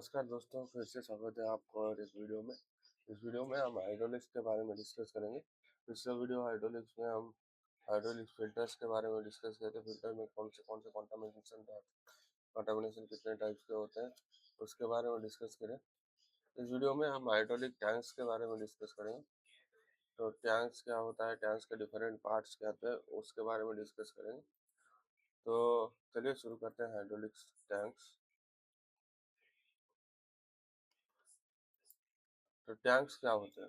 नमस्कार दोस्तों, फिर से स्वागत है आपको और इस वीडियो में। इस वीडियो में हम हाइड्रोलिक्स के बारे में डिस्कस करेंगे। पिछले वीडियो हाइड्रोलिक्स में हम हाइड्रोलिक्स फिल्टर्स के बारे में डिस्कस किए थे। फिल्टर में कौन से कंटामिनेशन कितने टाइप्स के होते हैं उसके बारे में डिस्कस करें। इस वीडियो में हम हाइड्रोलिक टैंक्स के बारे में डिस्कस करेंगे। तो टैंक्स क्या होता है, टैंक्स के डिफरेंट पार्ट्स क्या होते हैं उसके बारे में डिस्कस करेंगे। तो चलिए शुरू करते हैं हाइड्रोलिक्स टैंक्स। तो टैंक्स क्या होते हैं?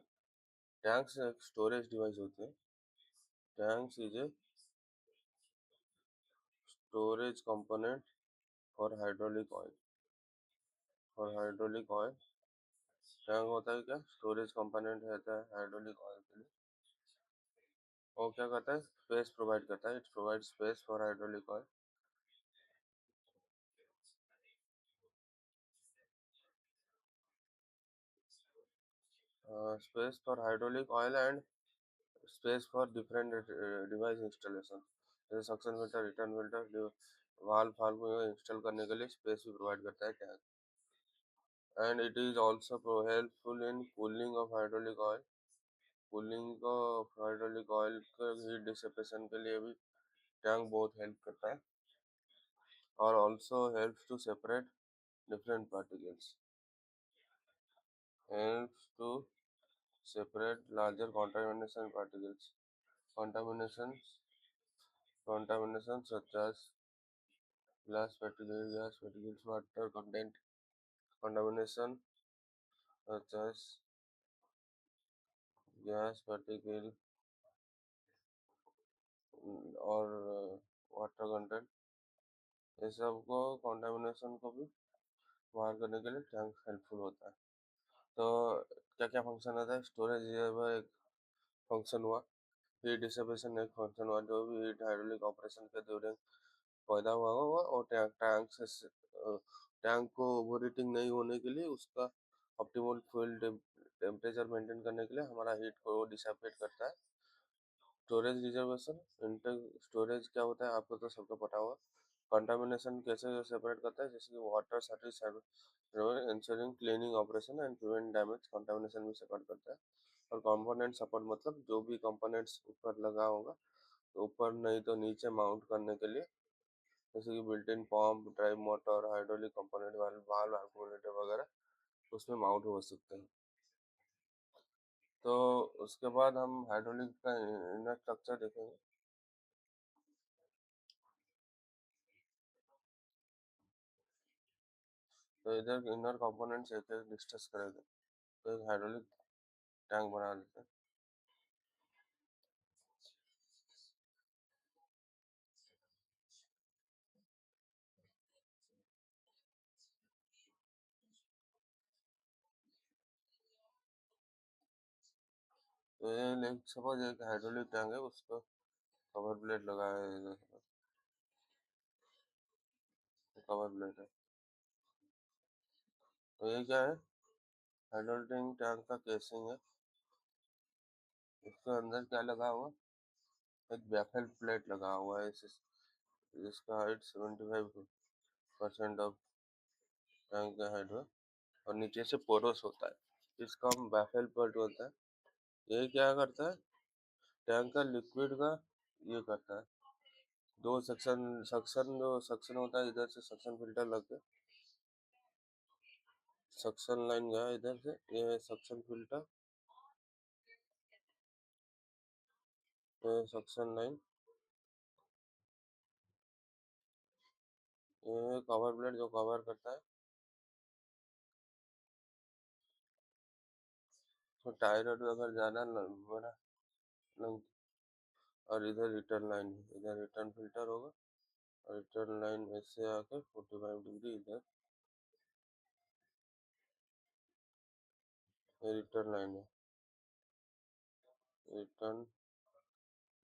टैंक्स एक स्टोरेज डिवाइस होते हैं। Tanks is a storage component for hydraulic oil. Tank होता है क्या, स्टोरेज कंपोनेंट रहता है हाइड्रोलिक ऑयल के लिए। वो क्या करता है, स्पेस प्रोवाइड करता है। It provide space for hydraulic oil. Space for hydraulic oil and space for different device installation, जैसे suction filter, return filter, valve को इंस्टॉल करने के लिए स्पेस भी प्रोवाइड करता है tank. And it is also helpful in cooling of hydraulic oil. Cooling of hydraulic oil के heat dissipation के लिए भी टैंक बहुत हेल्प करता है। और also helps to separate different particles, helps to separate larger contamination particles. Contaminations, contamination such as gas particles, water content contamination such as gas particle और water content, ये सब को कंटामिनेशन को भी बाहर करने के लिए टैंक हेल्पफुल होता है। तो क्या क्या फंक्शन होता है? स्टोरेज एक फंक्शन हुआ, हीट डिसिपेशन एक फंक्शन हुआ, जो भी हीट हाइड्रोलिक ऑपरेशन के दौरान पैदा हुआ और टैंक को ओवर हीटिंग नहीं होने के लिए उसका ऑप्टिमल फ्यूल टेम्परेचर मेंटेन करने के लिए हमारा हीट को डिसिपेट करता है। स्टोरेज रिजर्वेशन, स्टोरेज क्या होता है आपको तो सबको पता होगा। कंटामिनेशन कैसे सेपरेट करता है, जैसे कि water service ensuring cleaning operation and prevent damage, contamination भी सेपरेट करता है। और कंपोनेंट सपोर्ट मतलब जो भी कंपोनेंट्स ऊपर लगा होगा, तो ऊपर नहीं तो नीचे माउंट करने के लिए, जैसे कि built in pump, drive motor, hydraulic component valve accumulator वगैरह उसमें माउंट हो सकते हैं। तो उसके बाद हम हाइड्रोलिक का इनर स्ट्रक्चर देखेंगे। तो इधर इनर कंपोनेंट्स एक एक डिस्कस करेंगे। तो एक हाइड्रोलिक टैंक बना लेते हैं। तो ये सपोज एक हाइड्रोलिक टैंक है, उसको कवर प्लेट लगाया है, इधर कवर प्लेट है। तो ये क्या है, हाइड्रोलिक टैंक का केसिंग है। इसके अंदर क्या लगा हुआ, एक बैफल प्लेट लगा हुआ है, जिसका हाइट 75% ऑफ टैंक का हाइट है और नीचे से पोरस होता है। इसका हम बैफल प्लेट होता है। ये क्या करता है, टैंक का लिक्विड का ये करता है। दो सक्शन होता है, इधर से सक्शन फिल्टर लग के सक्शन लाइन गया इधर से, ये है सक्शन फिल्टर, ये सक्शन लाइन, ये कवर प्लेट जो कवर करता है। तो टायर अगर ज़्यादा बड़ा लंग, और इधर रिटर्न लाइन, इधर रिटर्न फिल्टर होगा और रिटर्न लाइन ऐसे आके 45 डिग्री इधर, ये रिटर्न लाइन है, रिटर्न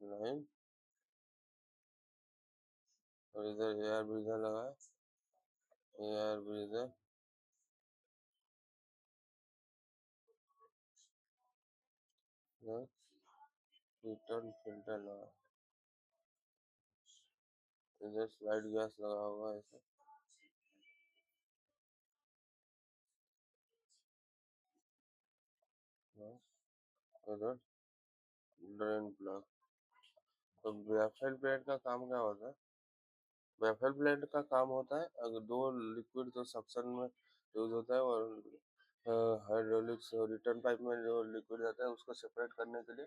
लाइन। और इधर एयर ब्रीजर लगा है, एयर ब्रीजर, रिटर्न फिल्टर लगा है। इधर स्लाइड गैस लगा हुआ है ऐसे। उधर ड्रेन प्लग। तो ग्रेफाइट प्लेट का काम क्या होता है? ग्रेफाइट प्लेट का काम होता है, अगर दो लिक्विड जो सक्शन में यूज होता है और हाइड्रोलिक्स रिटर्न पाइप में जो लिक्विड जाता है उसको सेपरेट करने के लिए,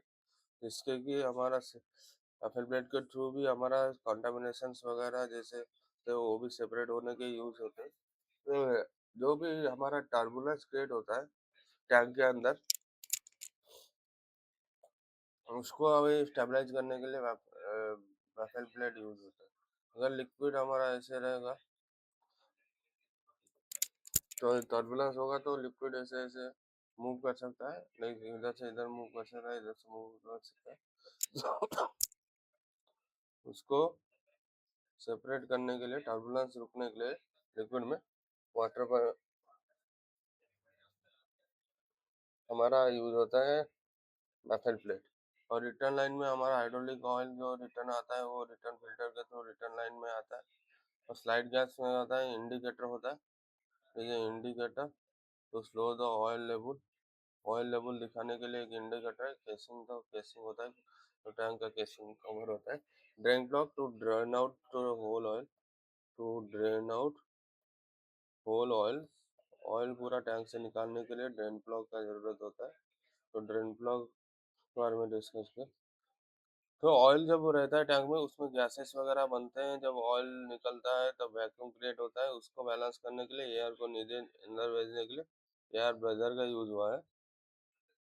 जिसके कि हमारा ग्रेफाइट प्लेट के थ्रू भी हमारा कंटामिनेशंस वगैरह जैसे तो वो भी सेपरेट होने के यूज होते हैं। तो जो भी हमारा टर्बुलेंस क्रिएट होता है टैंक के अंदर, उसको अभी स्टेबलाइज करने के लिए वेफल प्लेट यूज होता है। अगर लिक्विड हमारा ऐसे रहेगा तो टर्बुलेंस होगा तो लिक्विड ऐसे ऐसे मूव कर सकता है, नहीं इधर से इधर मूव कर सकता है, इधर से मूव कर सकता है। उसको सेपरेट करने के लिए, टर्बुलेंस रुकने के लिए लिक्विड में वाटर पर हमारा यूज होता है वेफल प्लेट। और रिटर्न लाइन में हमारा हाइड्रोलिक ऑयल जो रिटर्न आता है वो रिटर्न फिल्टर के थ्रू रिटर्न लाइन में आता है। और स्लाइड गैस में आता है इंडिकेटर होता है, ये इंडिकेटर तो स्लो द ऑयल लेवल दिखाने के लिए एक इंडिकेटर है। केसिंग का केसिंग होता है, तो टैंक का केसिंग कवर होता है। Drain block to drain out to hole oil, to drain out hole oil. Oil पूरा टैंक से निकालने के लिए ड्रेन प्लग का जरूरत होता है। तो ड्रेन प्लग के बारे में डिस्कस कर। तो ऑयल जब रहता है टैंक में उसमें गैसेस वगैरह बनते हैं, जब ऑयल निकलता है तब वैक्यूम क्रिएट होता है, उसको बैलेंस करने के लिए एयर को नीचे अंदर भेजने के लिए एयर ब्रेजर का यूज हुआ है।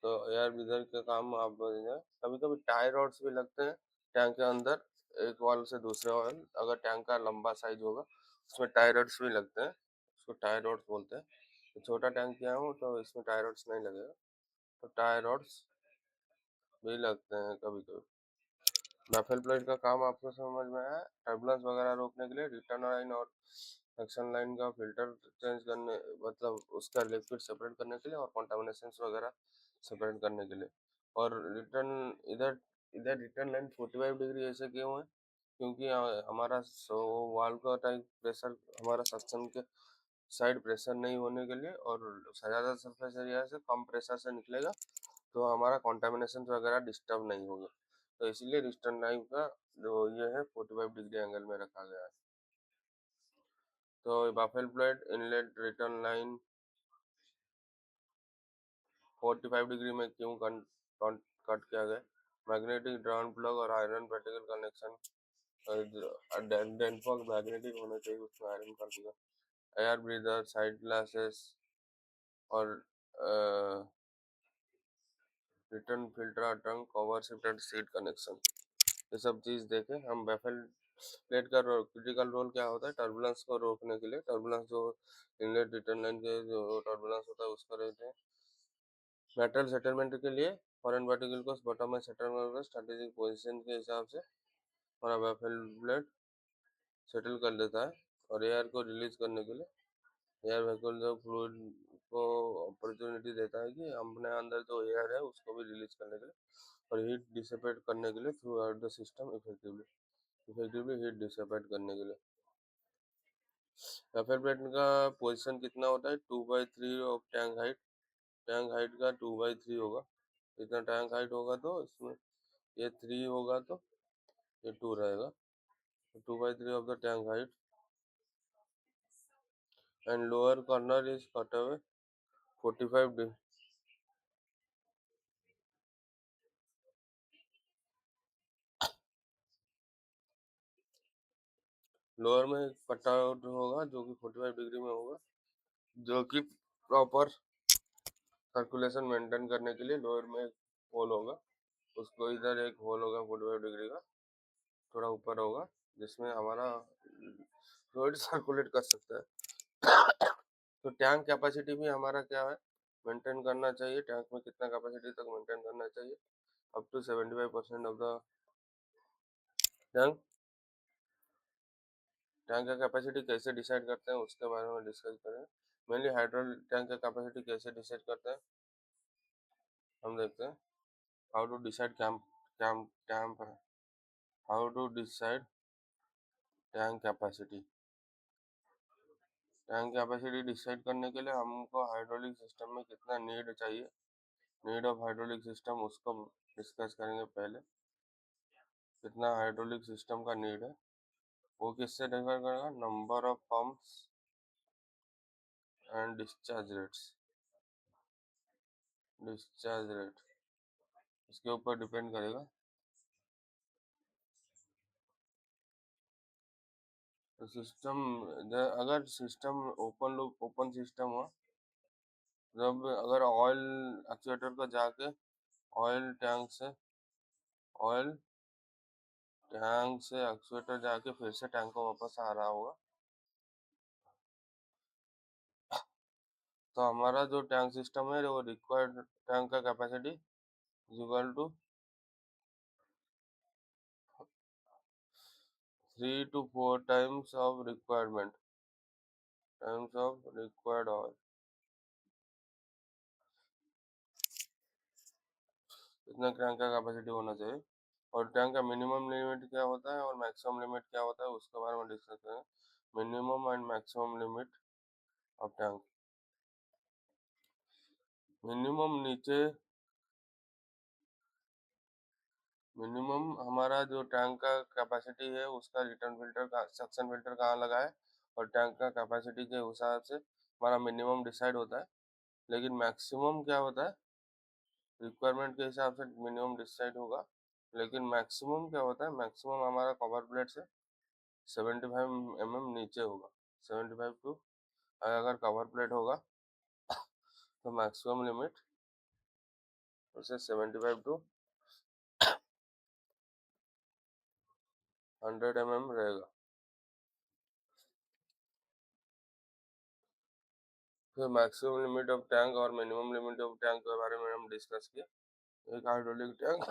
तो एयर ब्रीदर का काम आप बोलेंगे। कभी कभी टाई रॉड्स भी लगते हैं टैंक के अंदर, एक वाल से दूसरे वाल, अगर टैंक का लंबा साइज होगा उसमें टाई रॉड्स भी लगते हैं, उसको टाई रॉड्स बोलते हैं। तो छोटा टैंक किया हो तो इसमें टाई रॉड्स नहीं लगेगा, तो टाई रॉड्स भी लगते हैं कभी कभी। बैफल प्लेट का काम आपको समझ में आया? टर्बुलेंस वगैरह रोकने के लिए रिटर्न लाइन और सक्शन लाइन का फिल्टर चेंज करने, मतलब उसका लिक्विड सेपरेट करने के लिए और कंटामिनेशन वगैरह सेपरेट करने के लिए। और रिटर्न इधर इधर रिटर्न लाइन 45 डिग्री ऐसे क्यों है? क्योंकि हमारा वाल्व का टाइप प्रेशर हमारा सक्शन के साइड प्रेशर नहीं होने के लिए, और ज़्यादा सरफेस एरिया से कम प्रेशर से निकलेगा तो हमारा कंटामिनेशन वगैरह डिस्टर्ब नहीं होगा। तो इसलिए रिटर्न लाइन का जो ये है 45 डिग्री एंगल में रखा गया है। तो baffle plate inlet return line 45 degree में क्यों कट किया गया? मैग्नेटिक ड्राउन प्लग और आयरन प्रैक्टिकल कनेक्शन, डेनफॉग मैग्नेटिक होना चाहिए, उसमें आयरन कर दिया। एयर ब्रीदर, साइड ग्लासेस और रिटर्न फिल्टर, टंग कवर, शिफ्टेड सीट कनेक्शन, ये सब चीज़ देखें हम। बैफल प्लेट का क्रिटिकल रोल क्या होता है? टर्बुलेंस को रोकने के लिए, टर्बुलेंस जो इनलेट रिटर्न लाइन के जो टर्बुलेंस होता है उसका रहते हैं। मेटल सेटलमेंट के लिए फॉरेन पार्टिकल को बॉटम में सेटल करके स्ट्रेटेजिक पोजीशन के हिसाब से हमारा बैफल प्लेट सेटल कर देता है। और एयर को रिलीज करने के लिए एयर वहीकल जो फ्लूइड को अपॉर्चुनिटी देता है कि अपने अंदर जो एयर है उसको भी रिलीज करने के लिए और हीट डिसिपेट करने के लिए through out the system effectively heat dissipate करने के लिए। बैफल प्लेट का पोजीशन कितना होता है? 2/3 of tank height. Tank height का 2/3 होगा, इतना टैंक हाइट होगा तो इसमें ये 3 होगा तो ये 2 रहेगा। 2/3 of the tank height and lower corner is cut away 45 lower में कट आउट होगा जो कि 45 डिग्री में होगा, जो कि प्रॉपर सर्कुलेशन मेंटेन करने के लिए लोअर में एक होल होगा, उसको इधर एक होल होगा 45 डिग्री का, थोड़ा ऊपर होगा, जिसमें हमारा फ्लूइड सर्कुलेट कर सकता है। तो टैंक कैपेसिटी भी हमारा क्या है, मेंटेन करना चाहिए। टैंक में कितना कैपेसिटी तक मेंटेन करना चाहिए? Up to 75% of the tank. Tank का कैपेसिटी कैसे डिसाइड करते हैं उसके बारे में डिस्कस करें। मेनली हाइड्रोल टैंक का कैपेसिटी कैसे डिसाइड करते हैं हम देखते हैं। How to decide camp camp camp how to decide tank capacity. Tank capacity decide करने के लिए हमको हाइड्रोलिक सिस्टम में कितना नीड चाहिए नीड ऑफ हाइड्रोलिक सिस्टम उसको डिस्कस करेंगे पहले, कितना हाइड्रोलिक सिस्टम का नीड है। वो किससे डिफर करेगा, number of pumps and discharge rate इसके ऊपर डिपेंड करेगा। तो सिस्टम, अगर system open loop open system हो, जब अगर ऑयल एक्चुएटर को जाके ऑयल टैंक से ऑयल टैंक से एक्चुएटर जाके फिर से टैंक को वापस आ रहा होगा, तो हमारा जो टैंक सिस्टम है वो रिक्वायर्ड टैंक का capacity is equal to 3 to 4 times of required oil. इतना टैंक का कैपेसिटी होना चाहिए। और टैंक का मिनिमम लिमिट क्या होता है और मैक्सिमम लिमिट क्या होता है उसके बारे में डिस्कस करें। Minimum and maximum limit of tank. Minimum नीचे मिनिमम हमारा जो टैंक का कैपेसिटी है उसका रिटर्न फिल्टर का सक्शन फिल्टर कहाँ लगा है और टैंक का कैपेसिटी के हिसाब से हमारा मिनिमम डिसाइड होता है। लेकिन मैक्सिमम क्या होता है, रिक्वायरमेंट के हिसाब से मिनिमम डिसाइड होगा, लेकिन मैक्सिमम क्या होता है, मैक्सिमम हमारा कवर प्लेट से 75 mm नीचे होगा। 75 टू, अगर कवर प्लेट होगा तो मैक्सिमम लिमिट उसे 75 टू 100 mm रहेगा। फिर मैक्सिमम लिमिट ऑफ टैंक और मिनिमम लिमिट ऑफ टैंक के बारे में हम डिस्कस किए। एक हाइड्रोलिक टैंक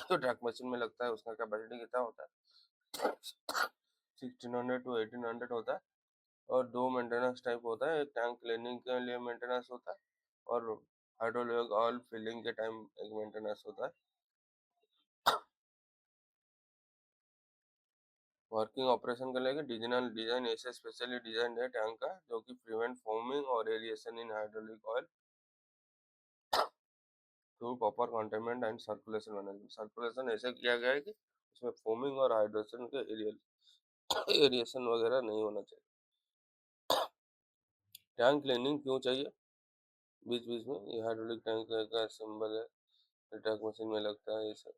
तो ट्रक मशीन में लगता है, उसका कैपेसिटी कितना होता है 1600 to 1800 होता है। और दो मेंटेनेंस टाइप होता है, एक टैंक क्लीनिंग के लिए मेंटेनेंस होता है और हाइड्रोलिक ऑयल फिलिंग के टाइम एक मेंटेनेंस होता है। वर्किंग ऑपरेशन के लिए डिजाइन ऐसे स्पेशली डिजाइन है टैंक का जो कि प्रिवेंट फोमिंग और aeration in hydraulic oil through proper containment and circulation management. Circulation ऐसे किया गया है कि उसमें फोमिंग और हाइड्रेशन के एरिएशन वगैरह नहीं होना चाहिए। टैंक क्लीनिंग क्यों चाहिए बीच बीच में, ये हाइड्रोलिक टैंक का सिंबल है, टैंक मशीन में लगता है ये सब।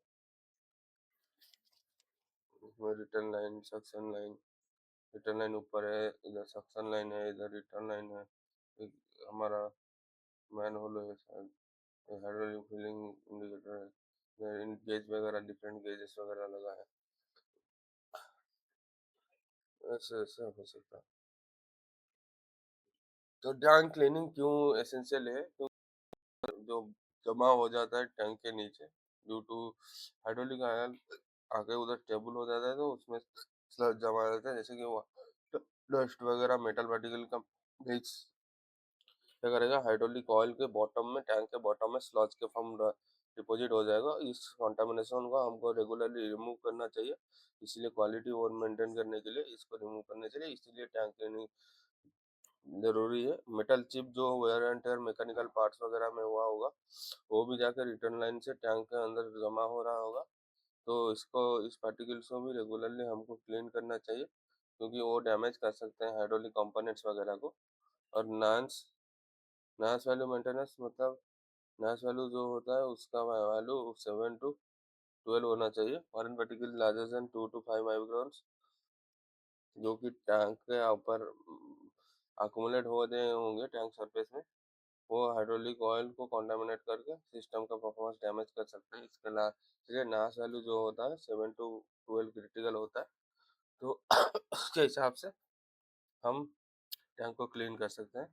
इसमें return line, suction line, return line ऊपर है, इधर सक्शन लाइन है, इधर रिटर्न लाइन है। एक हमारा मैन होल है शायद, हाइड्रोलिक फिलिंग इंडिकेटर है, इन गेज वगैरह डिफरेंट गेजेस वगैरह लगा है। ऐसे ऐसे हो सकता है। तो टैंक क्लीनिंग क्यों एसेंशियल है, जो जमा हो जाता है टैंक के नीचे ड्यू टू हाइड्रोलिक आयल आगे उधर टेबल हो जाता है, तो उसमें स्लज जमा रहता है, जैसे कि वो डस्ट वगैरह मेटल पार्टिकल का मिक्स क्या करेगा, हाइड्रोलिक ऑयल के बॉटम में, टैंक के बॉटम में स्लज के फॉर्म डिपॉजिट हो जाएगा। इस कंटामिनेशन को हमको रेगुलरली रिमूव करना चाहिए, इसीलिए क्वालिटी और मेंटेन करने के लिए इसको रिमूव करना चाहिए, इसीलिए टैंक क्लीनिंग जरूरी है। मेटल चिप जो wear and tear mechanical parts वगैरह में हुआ होगा वो भी जाकर रिटर्न लाइन से टैंक के अंदर जमा हो रहा होगा, तो इस पार्टिकल्स को भी रेगुलरली हमको क्लीन करना चाहिए, क्योंकि वो डैमेज कर सकते हैं हाइड्रोलिक कंपोनेंट्स वगैरह को। और नांस नास वैल्यू मेंटेनेंस मतलब नास वैल्यू जो होता है उसका वैल्यू 7 to 12 होना चाहिए। Foreign particle larger than 2 to 5 microns जो कि टैंक के ऊपर अकोमोलेट हो गए होंगे टैंक सरफेस में, वो हाइड्रोलिक ऑयल को कॉन्टामिनेट करके सिस्टम का परफॉर्मेंस डैमेज कर सकते हैं। इसलिए नास वैल्यू जो होता है 7 to 12 क्रिटिकल होता है। तो उसके हिसाब से हम टैंक को क्लीन कर सकते हैं।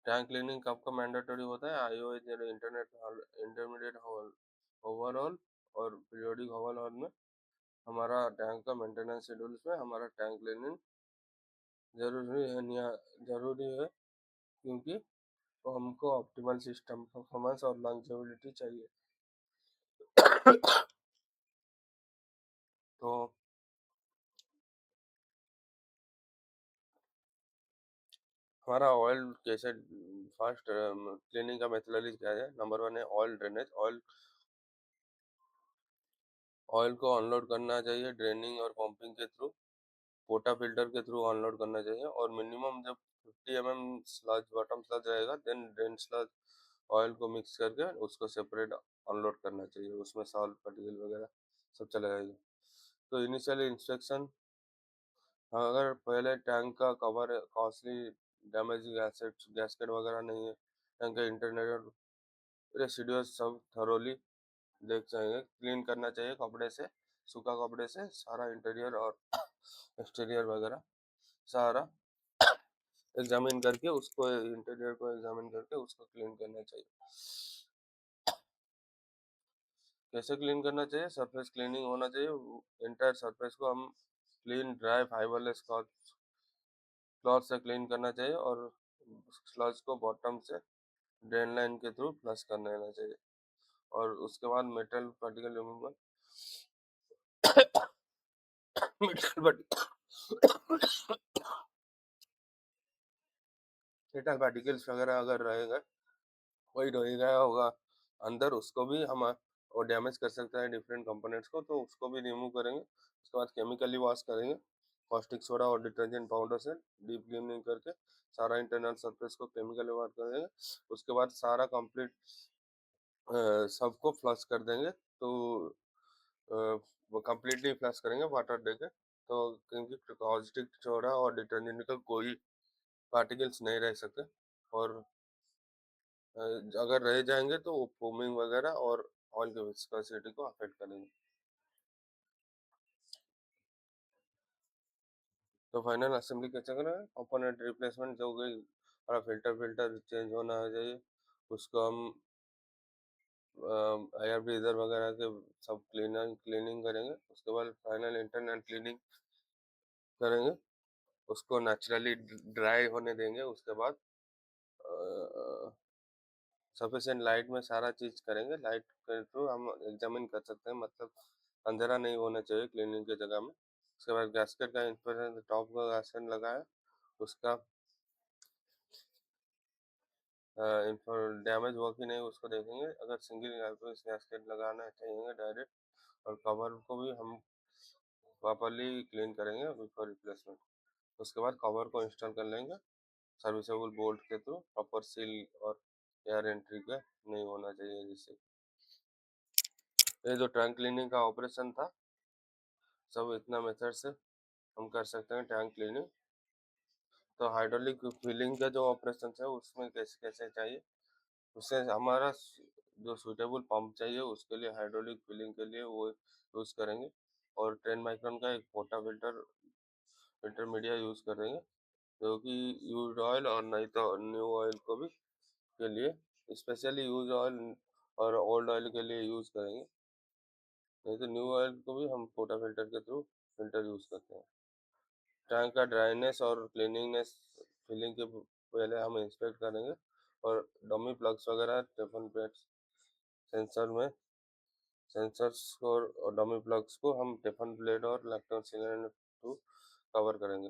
टैंक क्लीनिंग कब का मैंडेटरी होता है, आईओ इंटरमीडिएट ओवरऑल और पीरियोडिक ओवरऑल में हमारा टैंक का मेंटेनेंस शेड्यूल्स में हमारा टैंक क्लीनिंग जरूरी है, क्योंकि तो हमको ऑप्टिमल सिस्टम परफॉर्मेंस और लॉन्जेविटी चाहिए। तो हमारा ऑयल कैसे फास्ट क्लीनिंग का मेथोडोलॉजी क्या है? नंबर 1 है ऑयल ड्रेनेज। ऑयल को अनलोड करना चाहिए ड्रेनिंग और पंपिंग के थ्रू, पोटा फिल्टर के थ्रू अनलोड करना चाहिए, और मिनिमम जब 50 स्लज बॉटम स्लज रहेगा देन ड्रेन स्लज ऑयल को मिक्स करके उसको सेपरेट अनलोड करना चाहिए, उसमें सॉल्ट पार्टिकल वगैरह सब चला जाएगा। तो इनिशियल इंस्पेक्शन, अगर पहले टैंक का कवर कॉस्टली डैमेज गैस्केट वगैरह नहीं है, टैंक का इंटरनल रेसिडुअल सब थरोली देख चाहिए, क्लीन करना चाहिए कपड़े से, सूखा कपड़े से सारा इंटीरियर और एक्सटीरियर वगैरह सारा एग्जामिन करके उसको, इंटीरियर को एग्जामिन करके उसको क्लीन करना चाहिए। कैसे क्लीन करना चाहिए? सरफेस क्लीनिंग होना चाहिए, इंटायर सरफेस को हम क्लीन ड्राई फाइबरलेस क्लॉथ से क्लीन करना चाहिए, और स्लज को बॉटम से ड्रेन लाइन के थ्रू फ्लश कर लेना चाहिए, और उसके बाद metal particle removal metal particles वगैरह अगर रहेगा, कोई रह गया होगा अंदर, उसको भी हम और डैमेज कर सकता है डिफरेंट कंपोनेंट्स को, तो उसको भी रिमूव करेंगे। उसके बाद केमिकली वॉश करेंगे कॉस्टिक सोडा और डिटर्जेंट पाउडर से, डीप क्लीनिंग करके सारा इंटरनल सरफेस को केमिकली वॉश करेंगे। उसके बाद सारा कंप्लीट सबको फ्लश कर देंगे, तो वो कम्प्लीटली फ्लश करेंगे वाटर देके, तो क्योंकि कॉस्टिक सोडा और डिटर्जेंट का कोई पार्टिकल्स नहीं रह सकते, और अगर रह जाएंगे तो वो फोमिंग वगैरह और ऑयल की विस्कोसिटी को अफेक्ट करेंगे। तो फाइनल असेंबली कैसे करें? कंपोनेंट रिप्लेसमेंट जो गई, हमारा फिल्टर फिल्टर चेंज होना चाहिए, उसको हम एयर ब्रीदर वगैरह के सब क्लीनिंग करेंगे। उसके बाद फाइनल इंटरनल क्लीनिंग करेंगे, उसको नेचुरली ड्राई होने देंगे। उसके बाद सफिशिएंट लाइट में सारा चीज करेंगे, लाइट के थ्रू हम एग्जामिन कर सकते हैं, मतलब अंधेरा नहीं होना चाहिए क्लीनिंग की जगह में। उसके बाद गैस्केट का इंस्पेक्शन, टॉप का गैस्केट लगाया, उसका डैमेज हुआ कि नहीं उसको देखेंगे, अगर सिंगल गैस्केट लगाना चाहिए डायरेक्ट, और कवर को भी हम प्रॉपरली क्लीन करेंगे बिफोर रिप्लेसमेंट। उसके बाद कवर को इंस्टॉल कर लेंगे सर्विसेबल बोल्ट के थ्रू, प्रॉपर सील और एयर एंट्री का नहीं होना चाहिए जिससे। ये जो टैंक क्लीनिंग का ऑपरेशन था, सब इतना मेथड से हम कर सकते हैं टैंक क्लीनिंग। तो हाइड्रोलिक फिलिंग का जो ऑपरेशन है उसमें कैसे कैसे चाहिए, उससे हमारा जो सूटेबल पंप चाहिए उसके लिए हाइड्रोलिक फिलिंग के लिए वो यूज़ करेंगे, और 10 माइक्रोन का एक पोटा फिल्टर मीडिया यूज़ करेंगे, जो कि यूज ऑयल और नहीं तो न्यू ऑयल को भी के लिए स्पेशली यूज ऑयल और ओल्ड ऑयल के लिए यूज़ करेंगे, नहीं तो न्यू ऑयल को भी हम पोटा फिल्टर के थ्रू फिल्टर यूज़ करते हैं। टैंक का ड्राइनेस और क्लीनिंगनेस फिलिंग के पहले हम इंस्पेक्ट करेंगे, और डमी प्लग्स वगैरह टेफन प्लेट्स सेंसर में सेंसर्स और डमी प्लग्स को हम टेफन प्लेट और इलेक्ट्रॉन सिलेंडर टू कवर करेंगे।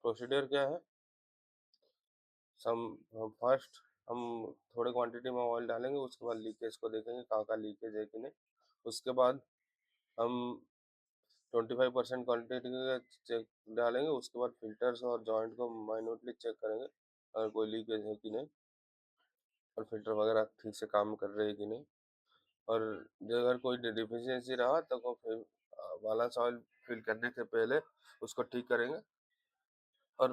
प्रोसीडियर क्या है? सम फर्स्ट हम थोड़े क्वांटिटी में ऑयल डालेंगे, उसके बाद लीकेज को देखेंगे कहाँ का लीकेज है कि नहीं। उसके बाद हम 25% क्वान्टिटी का चेक डालेंगे, उसके बाद फिल्टर्स और जॉइंट को माइन्यूटली चेक करेंगे अगर कोई लीकेज है कि नहीं, और फिल्टर वगैरह ठीक से काम कर रहे हैं कि नहीं, और जो अगर कोई डिफिशियंसी रहा तो को फिर बैलेंस ऑयल फिल करने से पहले उसको ठीक करेंगे, और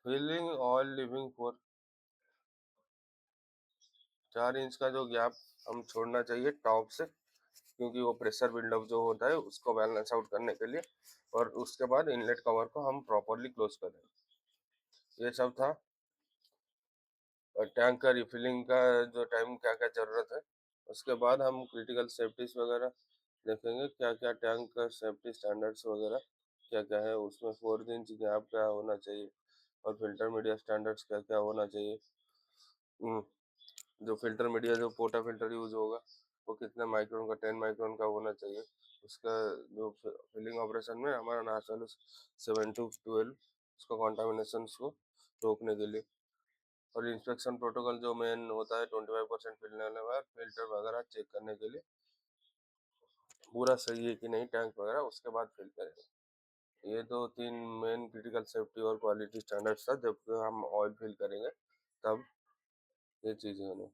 filling oil leaving for 4 inch का जो गैप हम छोड़ना चाहिए टॉप से, क्योंकि वो प्रेशर बिल्डअप जो होता है उसको बैलेंस आउट करने के लिए, और उसके बाद इनलेट कवर को हम प्रॉपरली क्लोज करेंगे। ये सब था टैंक का रिफिलिंग का जो टाइम क्या क्या ज़रूरत है। उसके बाद हम क्रिटिकल सेफ्टीज वगैरह देखेंगे, क्या क्या टैंक का सेफ्टी स्टैंडर्ड्स वगैरह क्या क्या है, उसमें 4 इंच गैप क्या होना चाहिए, और फिल्टर मीडिया स्टैंडर्ड्स क्या क्या होना चाहिए। जो फिल्टर मीडिया जो पोटा फिल्टर यूज होगा वो कितने माइक्रोन का, 10 माइक्रोन का होना चाहिए। उसका जो फिलिंग ऑपरेशन में हमारा नासा 7 to 12 उसका कॉन्टामिनेशन को रोकने के लिए। और इंस्पेक्शन प्रोटोकॉल जो मेन होता है 25% फिलने के बाद फिल्टर वगैरह चेक करने के लिए पूरा सही है कि नहीं टैंक वगैरह, उसके बाद फिल करेंगे। ये तो 3 मेन क्रिटिकल सेफ्टी और क्वालिटी स्टैंडर्ड्स था जब हम ऑयल फिल करेंगे तब ये चीज़ें होंगी।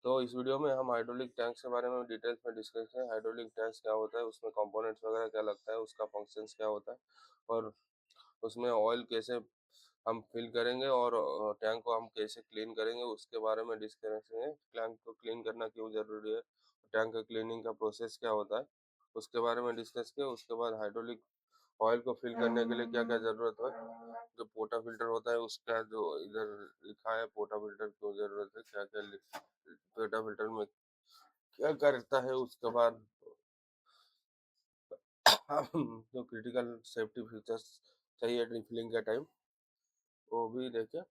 तो इस वीडियो में हम हाइड्रोलिक टैंक्स के बारे में डिटेल्स में डिस्कस करें। हाइड्रोलिक टैंक्स क्या होता है, उसमें कंपोनेंट्स वगैरह क्या लगता है, उसका फंक्शंस क्या होता है और उसमें ऑयल कैसे हम फिल करेंगे और टैंक को हम कैसे क्लीन करेंगे उसके बारे में डिस्कस करेंगे। टैंक को क्लीन करना क्यों ज़रूरी है, टैंक का क्लीनिंग का प्रोसेस क्या होता है उसके बारे में डिस्कस किया। उसके बाद हाइड्रोलिक ऑयल को फिल करने के लिए क्या क्या ज़रूरत है, जो पोटा फिल्टर होता है उसका जो इधर लिखा है पोटा फिल्टर क्यों ज़रूरत है, क्या क्या पोटा फिल्टर में क्या करता है, उसके बाद हम जो क्रिटिकल सेफ्टी फीचर्स चाहिए रिफिलिंग के टाइम वो भी देखें।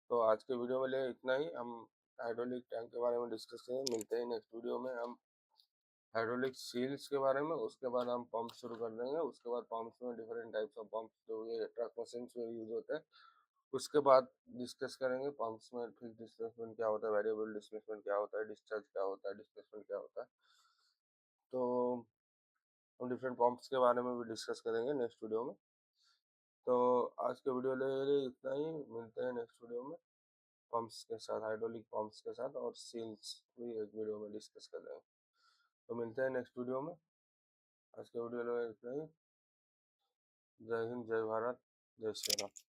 तो आज के वीडियो में ले इतना ही। हम हाइड्रोलिक टैंक के बारे में डिस्कस करेंगे, मिलते हैं नेक्स्ट वीडियो में हम हाइड्रोलिक सील्स के बारे में। उसके बाद हम पंप शुरू कर देंगे। उसके बाद पंप्स में डिफरेंट टाइप्स ऑफ पंप जो ये ट्रक मशीन में यूज होते हैं उसके बाद डिस्कस करेंगे। पंप्स में फिक्स डिस्प्लेसमेंट क्या होता है, वेरिएबल डिस्प्लेसमेंट क्या होता है, डिस्चार्ज क्या होता है, डिस्प्लेसमेंट क्या होता है। तो हम डिफरेंट पंप्स के बारे में भी डिस्कस करेंगे नेक्स्ट वीडियो में। तो आज के वीडियो ले इतना ही, मिलते हैं नेक्स्ट वीडियो में पंप्स के साथ, हाइड्रोलिक पंप्स के साथ, और सील्स भी एक वीडियो में डिस्कस कर लेंगे। तो मिलते हैं नेक्स्ट वीडियो में। आज के वीडियो में इतना ही। जय हिंद, जय भारत, जय श्री राम।